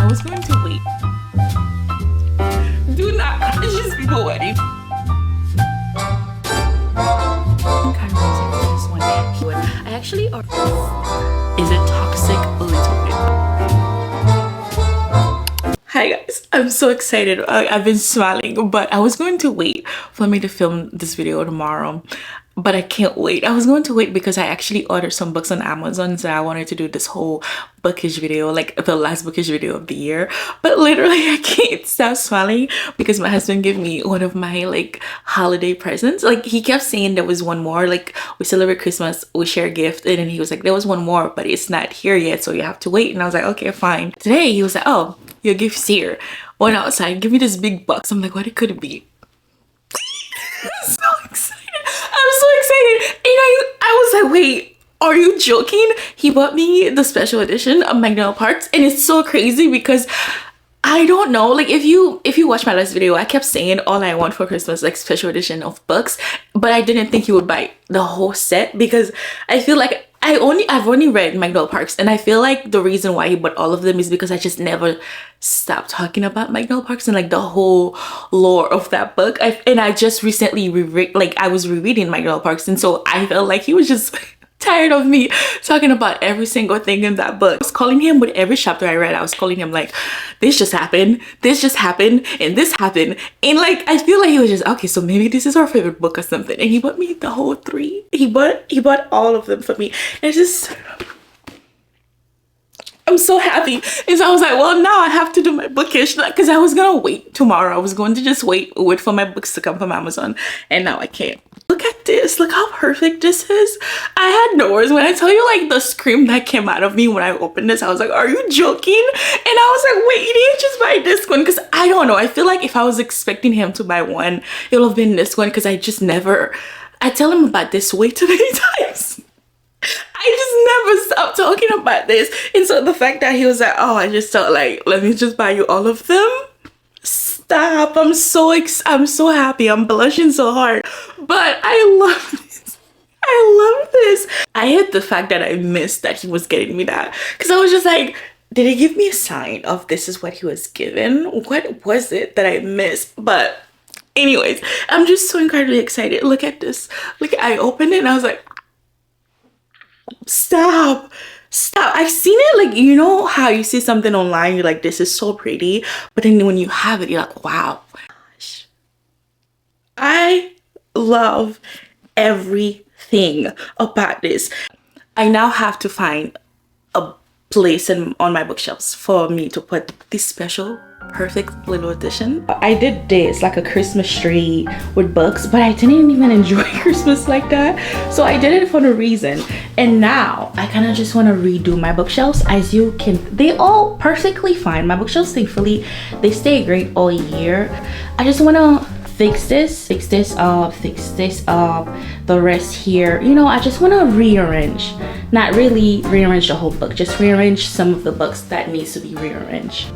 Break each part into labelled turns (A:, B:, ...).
A: was going to wait. Do not conscious people wedding. I actually is it toxic a little bit? Hi guys, I'm so excited. I've been smiling, but I was going to wait for me to film this video tomorrow, but I can't wait. I was going to wait because I actually ordered some books on Amazon, so I wanted to do this whole bookish video, like the last bookish video of the year. But literally I can't stop smiling because my husband gave me one of my like holiday presents. Like he kept saying there was one more, like we celebrate Christmas, we share a gift, and then he was like there was one more but it's not here yet, so you have to wait. And I was like okay, fine. Today he was like, oh, your gift's here. Went outside, give me this big box. I'm like, what it could be? I'm so excited. I'm so excited. And I was like, wait, are you joking? He bought me the special edition of Magnolia Parks, and it's so crazy because I don't know, like if you watch my last video, I kept saying all I want for Christmas like special edition of books, but I didn't think he would buy the whole set because I feel like I've only read Magnolia Parks, and I feel like the reason why he bought all of them is because I just never stopped talking about Magnolia Parks and like the whole lore of that book. And I just recently I was rereading Magnolia Parks, and so I felt like he was just tired of me talking about every single thing in that book. I was calling him with every chapter I read. I was calling him like, this just happened, and this happened, and like I feel like he was just okay, so maybe this is our favorite book or something. And he bought me the whole 3. He bought all of them for me. And it's just, I'm so happy. And so I was like, well, now I have to do my bookish, because I was gonna wait tomorrow. I was going to just wait for my books to come from Amazon, and now I can't. Look at this. Look how perfect this is. I had no words. When I tell you like the scream that came out of me when I opened this, I was like, are you joking? And I was like, wait, you didn't just buy this one? Because I don't know. I feel like if I was expecting him to buy one, it would have been this one, because I tell him about this way too many times. I just never stopped talking about this. And so the fact that he was like, oh, I just thought like, let me just buy you all of them. Stop. I'm so happy. I'm blushing so hard. But I love this. I love this. I hate the fact that I missed that he was getting me that. Because I was just like, did he give me a sign of this is what he was given? What was it that I missed? But anyways, I'm just so incredibly excited. Look at this. Look, I opened it and I was like, stop. I've seen it, like, you know how you see something online, you're like, this is so pretty, but then when you have it, you're like, wow. Gosh, I love everything about this. I now have to find a place on my bookshelves for me to put this special perfect little edition. I did this like a Christmas tree with books, but I didn't even enjoy Christmas like that, so I did it for no reason. And now I kind of just want to redo my bookshelves. As you can, they all perfectly fine. My bookshelves, thankfully, they stay great all year. I just want to fix this up, the rest here, you know. I just want to rearrange, not really rearrange the whole book, just rearrange some of the books that needs to be rearranged.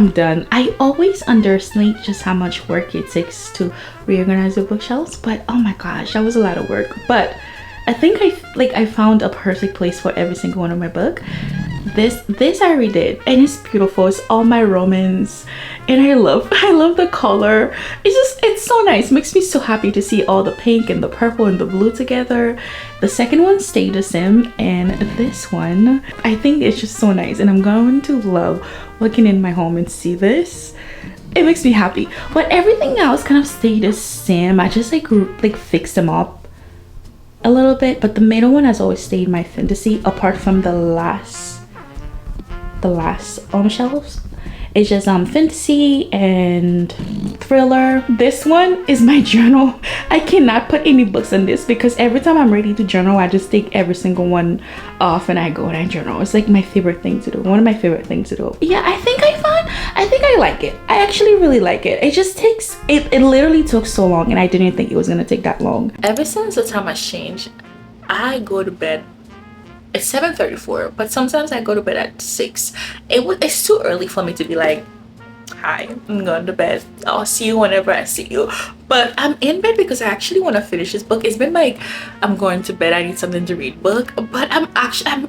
A: I'm done. I always underestimate just how much work it takes to reorganize the bookshelves, but oh my gosh, that was a lot of work. But I think I found a perfect place for every single one of my book. This I redid, and it's beautiful. It's all my romance, and I love the color. It's so nice. It makes me so happy to see all the pink and the purple and the blue together. The second one stayed the same, and this one, I think it's just so nice, and I'm going to love looking in my home and see this. It makes me happy. But everything else kind of stayed the same. I just like fixed them up a little bit, but the middle one has always stayed my fantasy, apart from the last shelves. It's just fantasy and thriller. This one is my journal. I cannot put any books in this because every time I'm ready to journal, I just take every single one off and I go and I journal. It's like my favorite thing to do. One of my favorite things to do. Yeah, I think I like it. I actually really like it. It just takes, it literally took so long, and I didn't think it was gonna take that long. Ever since the time has changed, I go to bed. It's 7:34, but sometimes I go to bed at 6. It's too early for me to be like, hi, I'm going to bed. I'll see you whenever I see you. But I'm in bed because I actually want to finish this book. It's been like, I'm going to bed, I need something to read book, but I'm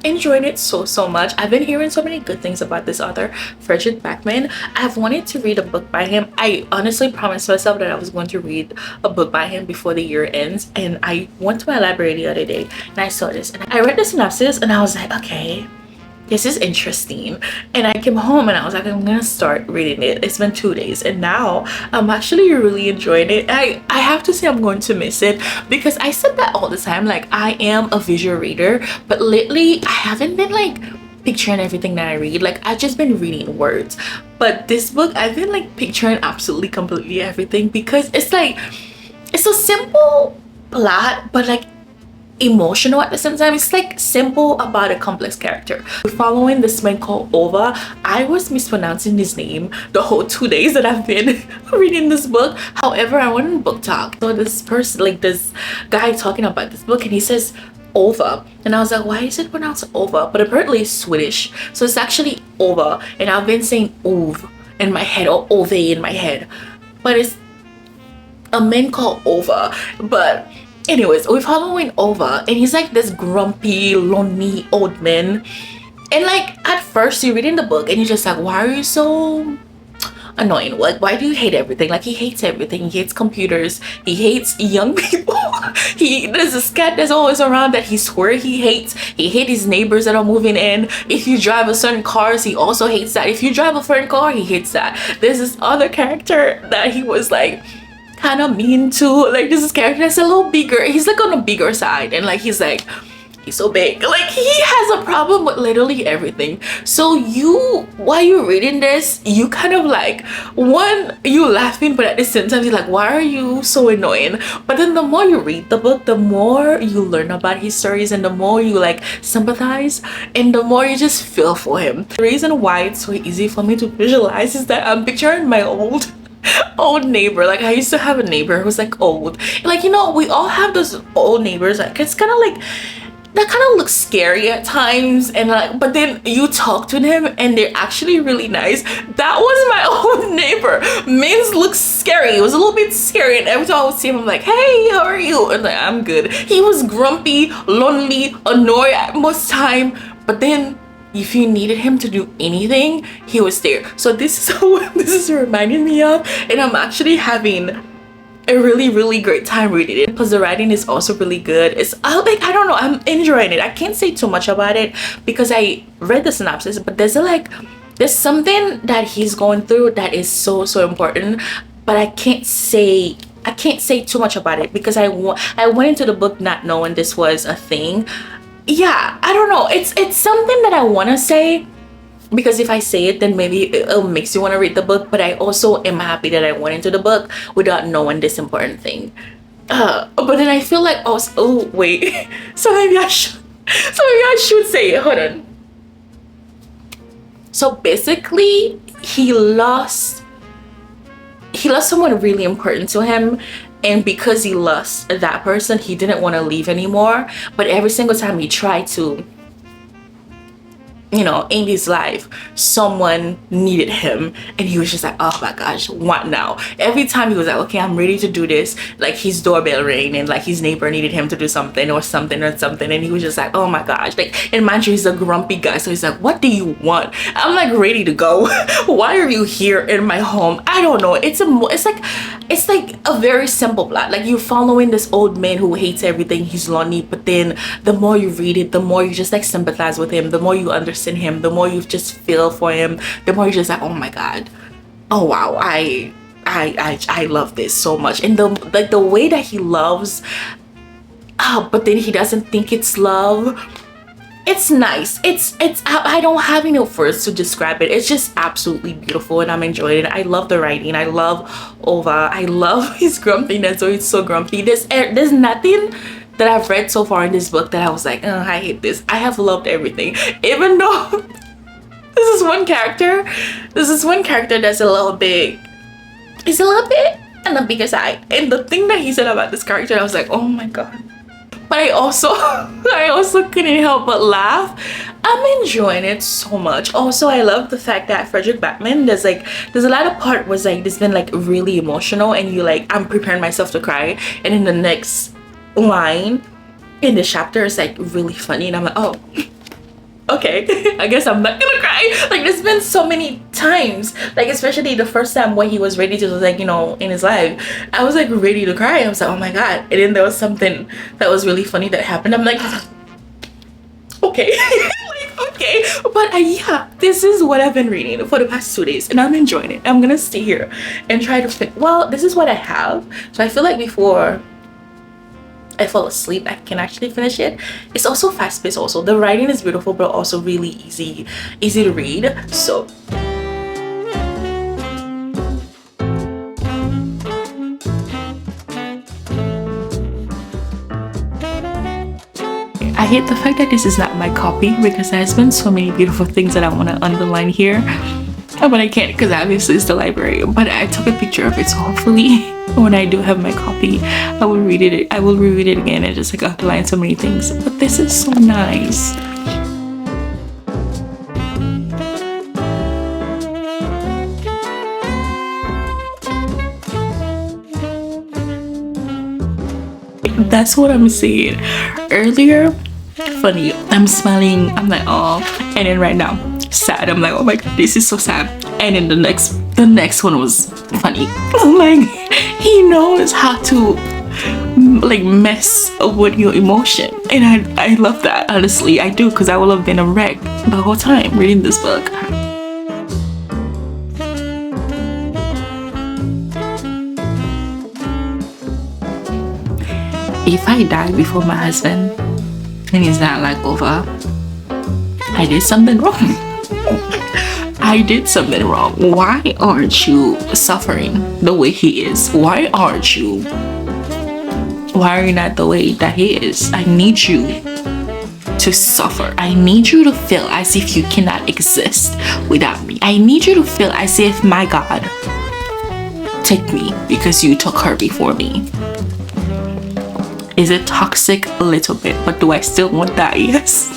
A: enjoying it so much. I've been hearing so many good things about this author, Frederick Backman. I've wanted to read a book by him. I honestly promised myself that I was going to read a book by him before the year ends, and I went to my library the other day and I saw this, and I read the synopsis and I was like, okay, this is interesting. And I came home and I was like, I'm gonna start reading it. It's been 2 days and now I'm actually really enjoying it. I have to say I'm going to miss it because I said that all the time, like I am a visual reader, but lately I haven't been like picturing everything that I read. Like I've just been reading words, but this book I've been like picturing absolutely completely everything, because it's like, it's a simple plot but like emotional at the same time. It's like simple about a complex character. We're following this man called 𝐤𝐤. I was mispronouncing his name the whole 2 days that I've been reading this book. However, I went on book talk, so this person, like this guy talking about this book, and he says 𝐤𝐤, and I was like, why is it pronounced 𝐤𝐤? But apparently it's Swedish, so it's actually 𝐤𝐤, and I've been saying 𝐤𝐤 in my head, or 𝐤𝐤 in my head, but it's a man called 𝐤𝐤. But anyways, we're following 𝐤𝐤, and he's like this grumpy, lonely old man. And like at first you're reading the book and you're just like, why are you so annoying? Like, why do you hate everything? Like, he hates everything. He hates computers, he hates young people. There's this cat that's always around that he swears he hates. He hates his neighbors that are moving in. If you drive a certain cars, he also hates that. If you drive a certain car, he hates that. There's this other character that he was like kind of mean to. Like, this is character that's a little bigger. He's like on the bigger side, and like he's so big. Like, he has a problem with literally everything. So while you're reading this, you kind of like, one, you laughing, but at the same time you're like, why are you so annoying? But then the more you read the book, the more you learn about his stories, and the more you like sympathize, and the more you just feel for him. The reason why it's so easy for me to visualize is that I'm picturing my old neighbor. Like, I used to have a neighbor who was like old, like, you know, we all have those old neighbors. Like, it's kind of like, that kind of looks scary at times, and like, but then you talk to them and they're actually really nice. That was my old neighbor. Mins looks scary. It was a little bit scary, and every time I would see him, I'm like, hey, how are you? And like, I'm good. He was grumpy, lonely, annoyed at most time, but then if you needed him to do anything, he was there. So this is what this is reminding me of, and I'm actually having a really great time reading it because the writing is also really good. It's like, I don't know, I'm enjoying it. I can't say too much about it because I read the synopsis, but there's something that he's going through that is so important, but I can't say too much about it because I went into the book not knowing this was a thing. Yeah, I don't know, it's something that I want to say, because if I say it, then maybe it makes you want to read the book. But I also am happy that I went into the book without knowing this important thing. But then I feel like, oh wait, so maybe I should say it. Hold on. So basically, he lost someone really important to him, and because he lost that person, he didn't want to leave anymore. But every single time he tried to you know, Amy's life, someone needed him, and he was just like, oh my gosh, what now? Every time he was like, okay, I'm ready to do this, like his doorbell rang and like his neighbor needed him to do something or something, and he was just like, oh my gosh, like, and mind you, he's a grumpy guy, so he's like, what do you want? I'm like ready to go. Why are you here in my home? I don't know. It's like a very simple plot. Like, you're following this old man who hates everything, he's lonely, but then the more you read it, the more you just like sympathize with him, the more you understand him, the more you just feel for him, the more you're just like, oh my god, oh wow, I love this so much. And the way that he loves, but then he doesn't think it's love. It's nice. It's I don't have any words to describe it. It's just absolutely beautiful, and I'm enjoying it. I love the writing. I love Ova. I love his grumpiness. So he's so grumpy. There's nothing that I've read so far in this book that I was like, oh, I hate this. I have loved everything, even though this is one character that's a little bit, he's a little bit on the bigger side. And the thing that he said about this character, I was like, oh my god. But I also couldn't help but laugh. I'm enjoying it so much. Also, I love the fact that Frederick Backman, there's a lot of part was like, this been like really emotional, and you like, I'm preparing myself to cry, and in the next line in the chapter is like really funny, and I'm like, oh, okay, I guess I'm not gonna cry. Like, there's been so many times, like especially the first time when he was ready to, like, you know, in his life, I was like ready to cry. I was like, oh my god. And then there was something that was really funny that happened. I'm like, okay. Like, okay. But yeah, this is what I've been reading for the past 2 days, and I'm enjoying it. I'm gonna stay here and try to well, this is what I have, so I feel like before I fall asleep, I can actually finish it. It's also fast-paced. Also, the writing is beautiful, but also really easy to read. So I hate the fact that this is not my copy, because there's been so many beautiful things that I want to underline here, but I can't because obviously it's the library. But I took a picture of it, so hopefully when I do have my copy, I will reread it again and just like underline so many things. But this is so nice. That's what I'm saying. Earlier, funny, I'm smiling, I'm like, oh, and then right now, sad. I'm like, oh my god, this is so sad. And then the next one was funny. Like, he knows how to like mess with your emotion, and I love that. Honestly, I do, because I would have been a wreck the whole time reading this book. If I die before my husband and he's not like over, I did something wrong. I did something wrong. Why aren't you suffering the way he is? Why are you not the way that he is? I need you to suffer. I need you to feel as if you cannot exist without me. I need you to feel as if, my God, take me because you took her before me. Is it toxic? A little bit, but do I still want that? Yes.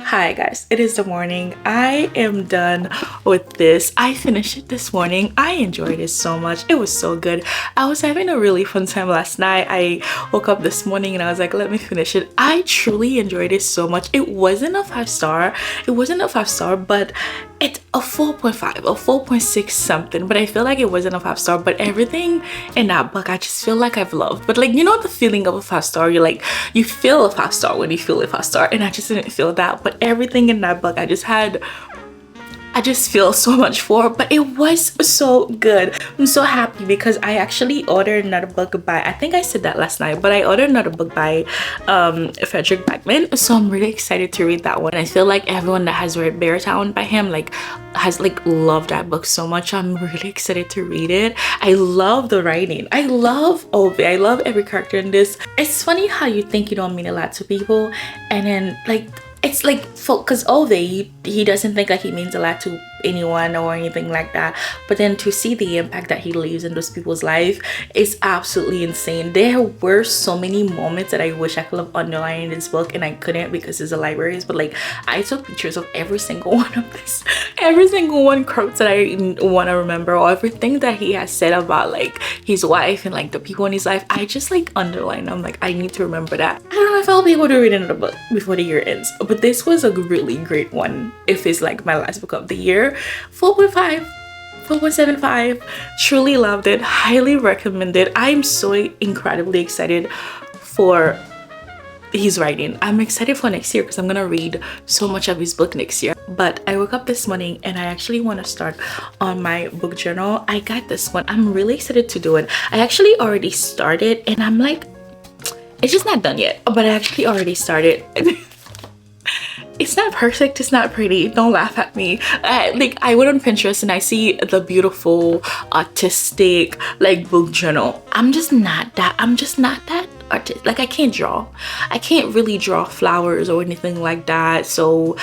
A: Hi guys, it is the morning. I am done with this. I finished it this morning. I enjoyed it so much. It was so good. I was having a really fun time last night. I woke up this morning and I was like, let me finish it. I truly enjoyed it so much. It wasn't a 5-star. It wasn't a 5-star, but it's a 4.5, a 4.6 something, but I feel like it wasn't a 5-star. But everything in that book, I just feel like I've loved. But like, you know, the feeling of a 5-star, you're like, you feel a 5-star when you feel a 5-star, and I just didn't feel that. But everything in that book, I just feel so much for. But it was so good. I'm so happy because I actually ordered another book by, I think I said that last night, but I ordered another book by Frederick Backman, so I'm really excited to read that one. I feel like everyone that has read Beartown by him has loved that book so much. I'm really excited to read it. I love the writing. I love 𝐤𝐤𝐤. I love every character in this. It's funny how you think you don't mean a lot to people, and then like, it's like, because 𝐤𝐤𝐤, he doesn't think like he means a lot to anyone or anything like that, but then to see the impact that he leaves in those people's life is absolutely insane. There were so many moments that I wish I could have underlined in this book and I couldn't because it's a library, but like I took pictures of every single one of this, every single one quotes that I want to remember, or everything that he has said about like his wife and like the people in his life. I just like underlined. I'm like, I need to remember that. I don't know if I'll be able to read another book before the year ends, but this was a really great one. If it's like my last book of the year. 4.5, 4.75. Truly loved it, highly recommended. I'm so incredibly excited for his writing. I'm excited for next year because I'm gonna read so much of his book next year. But I woke up this morning and I actually want to start on my book journal. I got this one. I'm really excited to do it. I actually already started and I'm like, it's just not done yet, but I actually already started. It's not perfect, it's not pretty, don't laugh at me. Like I went on Pinterest and I see the beautiful artistic like book journal. I'm just not that artistic. Like I can't really draw flowers or anything like that, so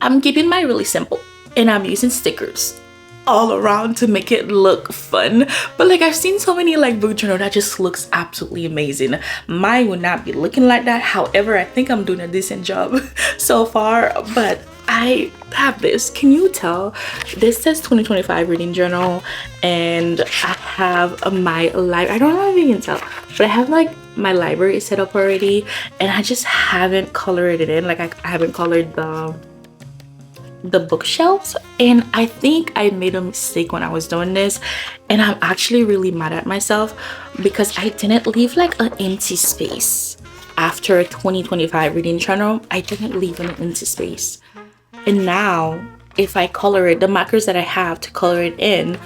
A: I'm keeping mine really simple and I'm using stickers all around to make it look fun. But like I've seen so many like book journal that just looks absolutely amazing. Mine would not be looking like that. However, I think I'm doing a decent job so far. But I have this, can you tell? This says 2025 reading journal, and I have my library. I don't know if you can tell, but I have like my library set up already, and I just haven't colored it in. Like I haven't colored the bookshelves, and I think I made a mistake when I was doing this, and I'm actually really mad at myself because I didn't leave like an empty space after a 2025 reading journal. I didn't leave an empty space, and now if I color it, the markers that I have to color it in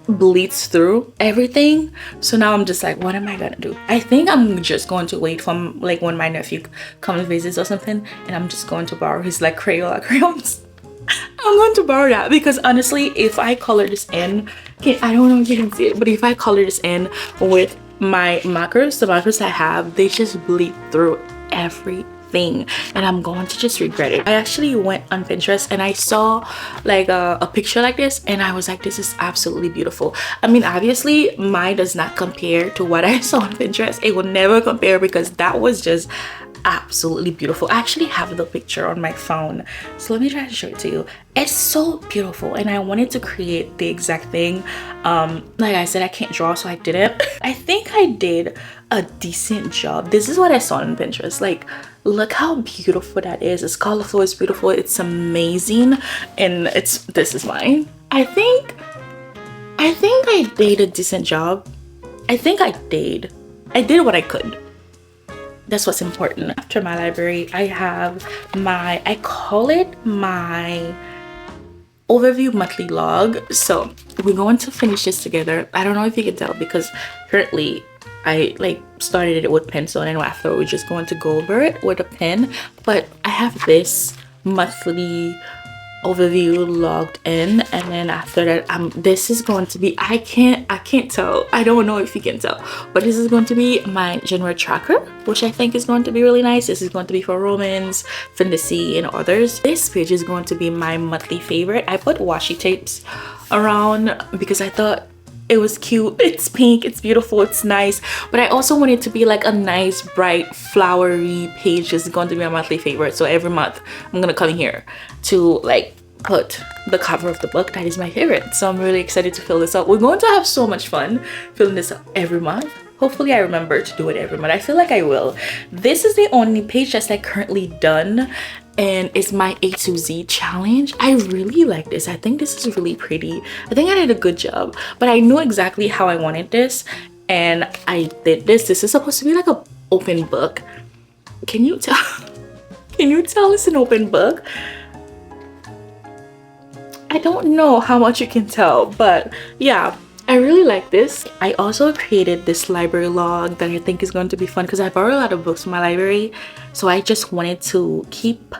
A: bleeds through everything. So now I'm just like, what am I gonna do? I think I'm just going to wait for like when my nephew comes visits or something, and I'm just going to borrow his like Crayola crayons. I'm going to borrow that because honestly, if I color this in, I don't know if you can see it, but if I color this in with my markers, the markers I have, they just bleed through everything, and I'm going to just regret it. I actually went on Pinterest and I saw like a picture like this, and I was like, this is absolutely beautiful. I mean, obviously mine does not compare to what I saw on Pinterest. It will never compare because that was just absolutely beautiful. I actually have the picture on my phone, so let me try to show it to you. It's so beautiful, and I wanted to create the exact thing. Like I said, I can't draw, so I didn't. I think I did a decent job. This is what I saw on Pinterest. Like, look how beautiful that is. It's colorful, it's beautiful, it's amazing, and this is mine. I think I did a decent job. I did what I could. That's what's important. After my library, I have I call it my overview monthly log. So we're going to finish this together. I don't know if you can tell because currently I like started it with pencil, and after we're just going to go over it with a pen. But I have this monthly overview logged in, and then after that this is going to be, I can't tell, I don't know if you can tell, but this is going to be my genre tracker, which I think is going to be really nice. This is going to be for romance, fantasy, and others. This page is going to be my monthly favorite. I put washi tapes around because I thought it was cute. It's pink, it's beautiful, it's nice, but I also want it to be like a nice bright flowery page. This is going to be my monthly favorite. So every month I'm gonna come here to like put the cover of the book that is my favorite. So I'm really excited to fill this up. We're going to have so much fun filling this up every month. Hopefully I remember to do it every month. I feel like I will. This is the only page that's like currently done, and it's my A to Z challenge. I really like this. I think this is really pretty. I think I did a good job, but I knew exactly how I wanted this, and I did this. This is supposed to be like an open book. Can you tell? Can you tell it's an open book? I don't know how much you can tell, but yeah, I really like this. I also created this library log that I think is going to be fun because I borrow a lot of books from my library, so I just wanted to keep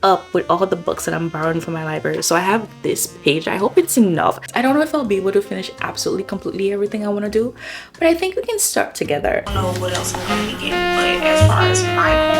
A: up with all the books that I'm borrowing from my library. So I have this page. I hope it's enough. I don't know if I'll be able to finish absolutely completely everything I want to do, but I think we can start together. I don't know what else I'm going to be getting, but as far as my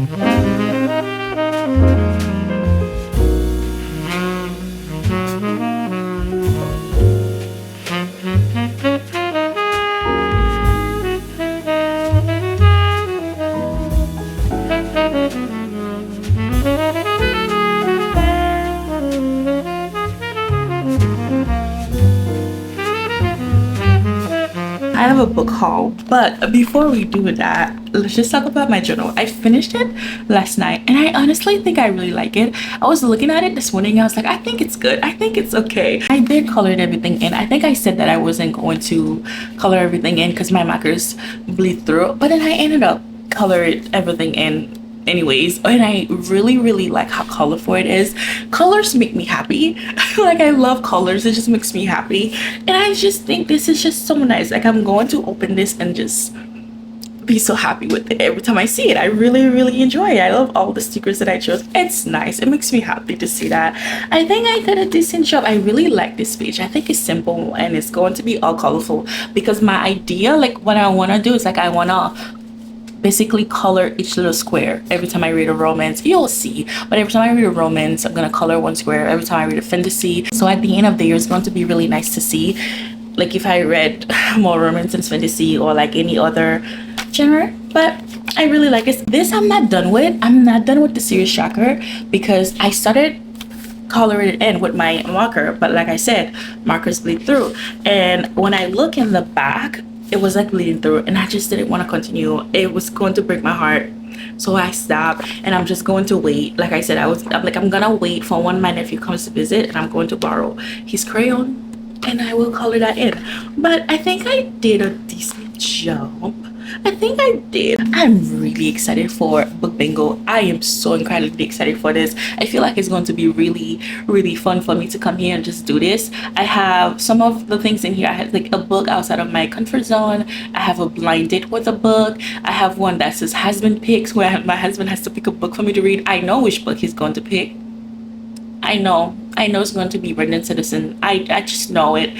A: I have a book haul, but before we do that, let's just talk about my journal. I finished it last night and I honestly think I really like it. I was looking at it this morning, I was like, I think it's good, I think it's okay. I did color everything in. I think I said that I wasn't going to color everything in because my markers bleed through, but then I ended up coloring everything in anyways, and I really like how colorful it is. Colors make me happy. Like, I love colors, it just makes me happy, and I just think this is just so nice. Like, I'm going to open this and just be so happy with it every time I see it. I really enjoy it. I love all the stickers that I chose. It's nice, it makes me happy to see that. I think I did a decent job. I really like this page. I think it's simple and it's going to be all colorful because my idea, like, what I want to do is, like, I want to basically color each little square. Every time I read a romance, you'll see, but every time I read a romance, I'm gonna color one square. Every time I read a fantasy, so at the end of the year, it's going to be really nice to see, like, if I read more romance and fantasy or like any other genre. But I really like this. I'm not done with. I'm not done with the series tracker because I started coloring it in with my marker, but like I said, markers bleed through, and when I look in the back, it was like bleeding through, and I just didn't want to continue. It was going to break my heart, so I stopped, and I'm just going to wait. Like I said, I'm gonna wait for when my nephew comes to visit, and I'm going to borrow his crayon and I will color that in. But I think I did a decent job. I think I did. I'm really excited for book bingo. I am so incredibly excited for this. I feel like it's going to be really fun for me to come here and just do this. I have some of the things in here. I have like a book outside of my comfort zone. I have a blind date with a book. I have one that says husband picks, where my husband has to pick a book for me to read. I know which book he's going to pick. I know it's going to be Brendan Citizen. I just know it.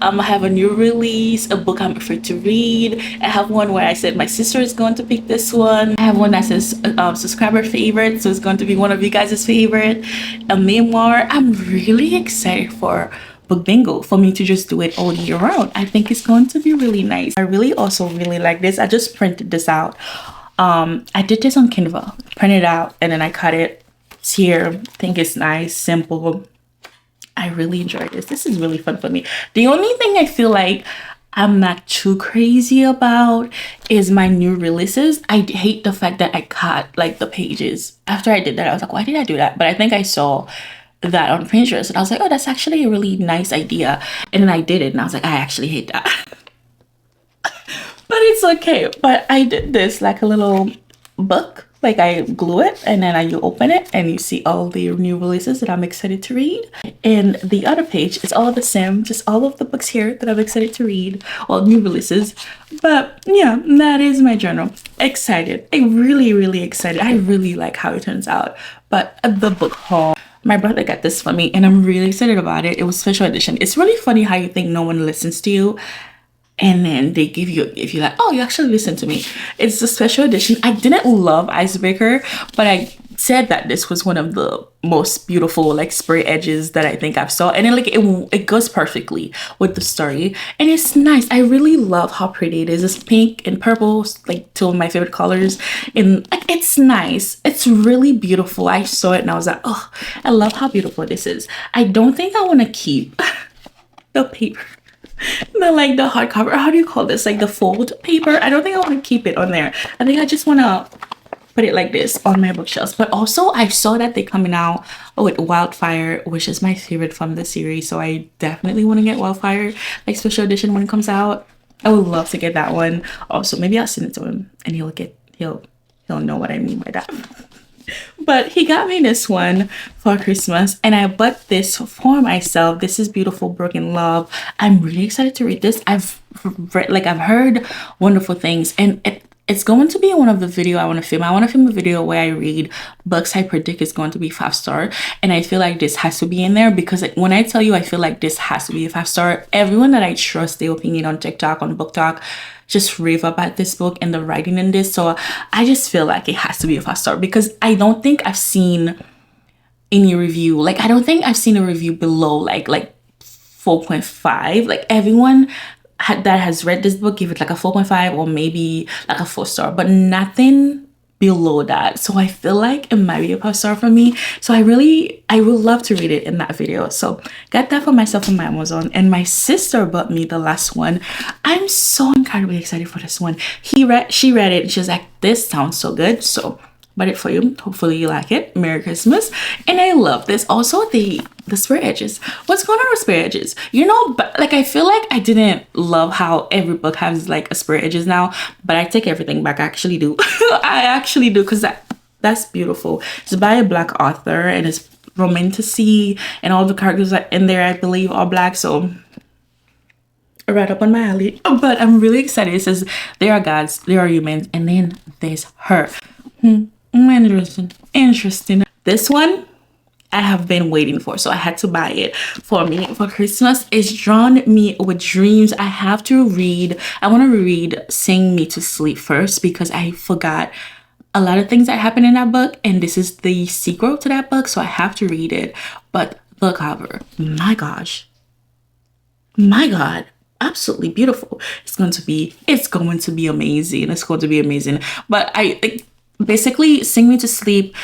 A: I have a new release, a book I'm afraid to read. I have one where I said my sister is going to pick this one. I have one that says subscriber favorite, so it's going to be one of you guys' favorite. A memoir. I'm really excited for book bingo, for me to just do it all year round. I think it's going to be really nice. I really also really like this. I just printed this out. I did this on Canva, printed it out, and then I cut it. It's here. I think it's nice, simple. I really enjoy this. This is really fun for me. The only thing I feel like I'm not too crazy about is my new releases. I hate the fact that I cut like the pages. After I did that, I was like, why did I do that? But I think I saw that on Pinterest and I was like, oh, that's actually a really nice idea. And then I did it and I was like, I actually hate that. But it's okay. But I did this like a little book. Like, I glue it and then you open it and you see all the new releases that I'm excited to read. And the other page is all the same, just all of the books here that I'm excited to read, all new releases. But yeah, that is my journal. Excited. I'm really excited. I really like how it turns out. But the book haul, my brother got this for me and I'm really excited about it. It was special edition. It's really funny how you think no one listens to you, and then they give you, if you're like, oh, you actually listen to me. It's a special edition. I didn't love Icebreaker, but I said that this was one of the most beautiful like spray edges that I think I've saw, and then like it goes perfectly with the story, and it's nice. I really love how pretty it is. It's pink and purple, like two of my favorite colors, and like, it's nice. It's really beautiful. I saw it and I was like, oh, I love how beautiful this is. I don't think I want to keep the paper. The hardcover, how do you call this, like the fold paper. I don't think I want to keep it on there. I think I just want to put it like this on my bookshelves. But also I saw that they're coming out with Wildfire, which is my favorite from the series, so I definitely want to get Wildfire like special edition when it comes out. I would love to get that one. Also, maybe I'll send it to him and he'll know what I mean by that. But he got me this one for Christmas and I bought this for myself. This is Beautiful Broken Love. I'm really excited to read this. I've heard wonderful things, and it's going to be one of the video I want to film. I want to film a video where I read books I predict is going to be 5-star, and I feel like this has to be in there because when I tell you I feel like this has to be a 5-star, everyone that I trust their opinion on TikTok, on Book Talk, just rave about this book and the writing in this. So I just feel like it has to be a 5-star, because I don't think I've seen any review. Like, I don't think I've seen a review below like 4.5. Like, everyone that has read this book give it like a 4.5 or maybe like a 4-star, but nothing below that. So I feel like it might be a 5-star for me. So I would love to read it in that video. So got that for myself on my Amazon, and my sister bought me the last one. I'm so incredibly excited for this one. She read it and she was like, this sounds so good. So bought it for you. Hopefully you like it. Merry Christmas. And I love this. Also the square edges. What's going on with square edges? You know, but like, I feel like I didn't love how every book has like a square edges now, but I take everything back. I actually do. I actually do, because that's beautiful. It's by a Black author and it's romantasy, and all the characters are in there, I believe, are Black. So right up on my alley. But I'm really excited. It says there are gods, there are humans, and then there's her. Interesting. This one I have been waiting for, so I had to buy it for me for Christmas. It's Drawn Me with Dreams. I want to reread Sing Me to Sleep first, because I forgot a lot of things that happened in that book, and this is the sequel to that book, so I have to read it. But the cover, my gosh, my God, absolutely beautiful. It's going to be amazing. It's going to be amazing. But basically, Sing Me to Sleep,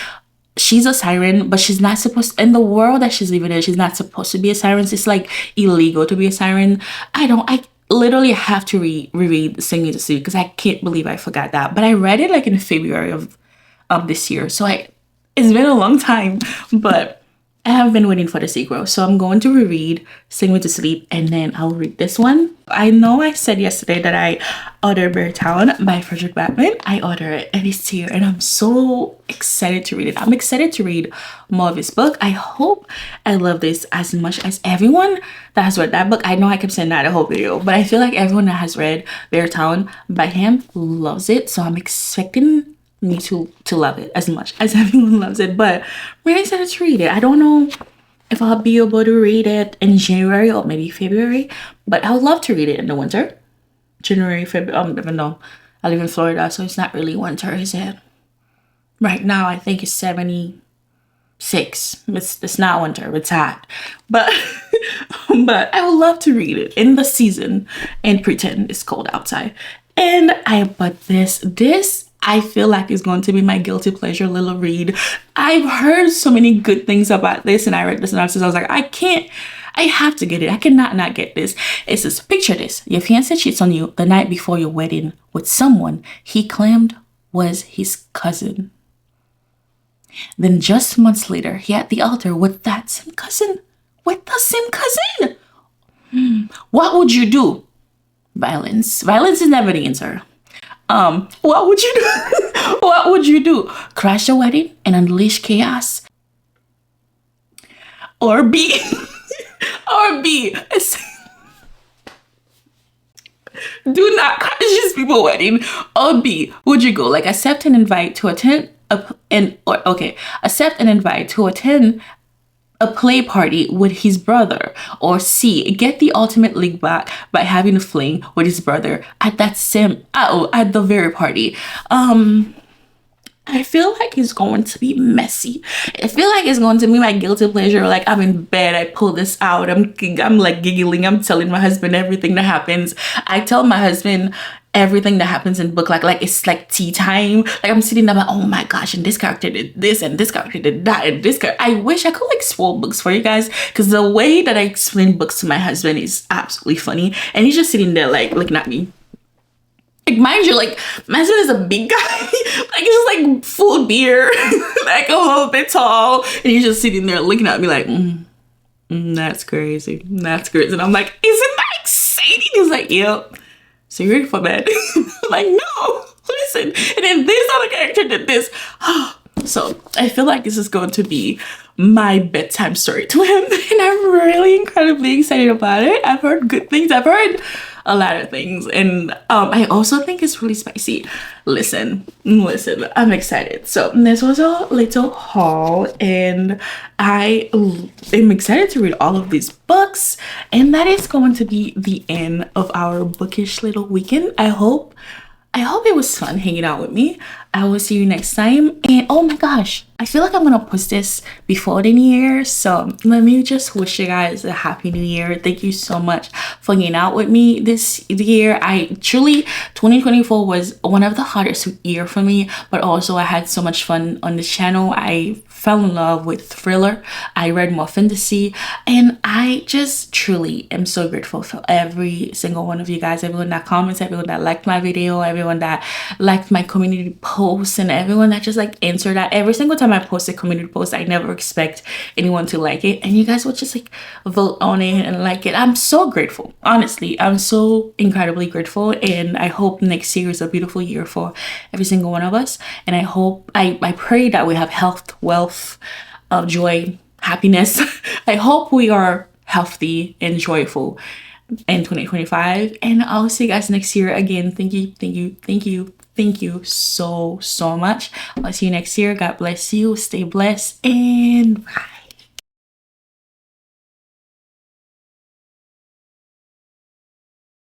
A: she's a siren, but she's not supposed, in the world that she's living in, she's not supposed to be a siren. It's like illegal to be a siren. I literally have to reread Sing Me to Sleep, because I can't believe I forgot that. But I read it like in February of this year. So it's been a long time, but I have been waiting for the sequel. So I'm going to reread Sing Me to Sleep, and then I'll read this one. I know I said yesterday that I ordered Beartown by Frederick Backman. I ordered it and it's here, and I'm so excited to read it. I'm excited to read more of his book. I hope I love this as much as everyone that has read that book. I know I kept saying that the whole video, but I feel like everyone that has read Beartown by him loves it. So I'm expecting me to love it as much as everyone loves it. But I'm really excited to read it. I don't know if I'll be able to read it in January or maybe February, but I would love to read it in the winter. January, February, even though I live in Florida, so it's not really winter, is it? Right now, I think it's 76. It's not winter, it's hot. But but I would love to read it in the season and pretend it's cold outside. And but this I feel like it's going to be my guilty pleasure little read. I've heard so many good things about this, and I read the synopsis. I was like, I have to get it. I cannot not get this. It says, picture this. Your fiancé cheats on you the night before your wedding with someone he claimed was his cousin. Then just months later, he at the altar with that same cousin. With the same cousin. What would you do? Violence. Violence is never the answer. What would you do? What would you do? Crash the wedding and unleash chaos? Or B, do not crash these people's wedding. Or B, would you go? Like, accept an invite to attend accept an invite to attend a play party with his brother. Or C, get the ultimate lick back by having a fling with his brother at the very party. I feel like it's going to be messy. I feel like it's going to be my guilty pleasure. Like, I'm in bed, I pull this out, I'm like giggling, I'm telling my husband everything that happens. I tell my husband everything that happens in the book, like it's like tea time. Like, I'm sitting there like, oh my gosh, and this character did this, and this character did that, and this character. I wish I could like spoil books for you guys, because the way that I explain books to my husband is absolutely funny, and he's just sitting there like looking at me. Like, mind you, like, my husband is a big guy. Like, he's just like full beard, like a little bit tall, and he's just sitting there looking at me like, that's crazy, that's crazy. And I'm like, isn't that exciting? He's like, yep. So you ready for bed? I'm like, no, listen. And then this other character did this. So I feel like this is going to be my bedtime story to him, and I'm really incredibly excited about it. I've heard good things. I've heard a lot of things. And I also think it's really spicy. Listen, I'm excited. So this was a little haul, and I am excited to read all of these books, and that is going to be the end of our bookish little weekend. I hope it was fun hanging out with me. I will see you next time. And oh my gosh, I feel like I'm gonna post this before the new year. So let me just wish you guys a happy new year. Thank you so much for hanging out with me this year. 2024 was one of the hardest year for me, but also I had so much fun on this channel. I fell in love with thriller. I read more fantasy, and I just truly am so grateful for every single one of you guys, everyone that comments, everyone that liked my video, everyone that liked my community posts, and everyone that just like answered that. Every single time I post a community post, I never expect anyone to like it, and you guys would just like vote on it and like it. I'm so grateful. Honestly, I'm so incredibly grateful, and I hope next year is a beautiful year for every single one of us. And I pray that we have health, wealth, joy, happiness. I hope we are healthy and joyful in 2025, and I'll see you guys next year. Again, thank you so much. I'll see you next year. God bless you, stay blessed, and bye.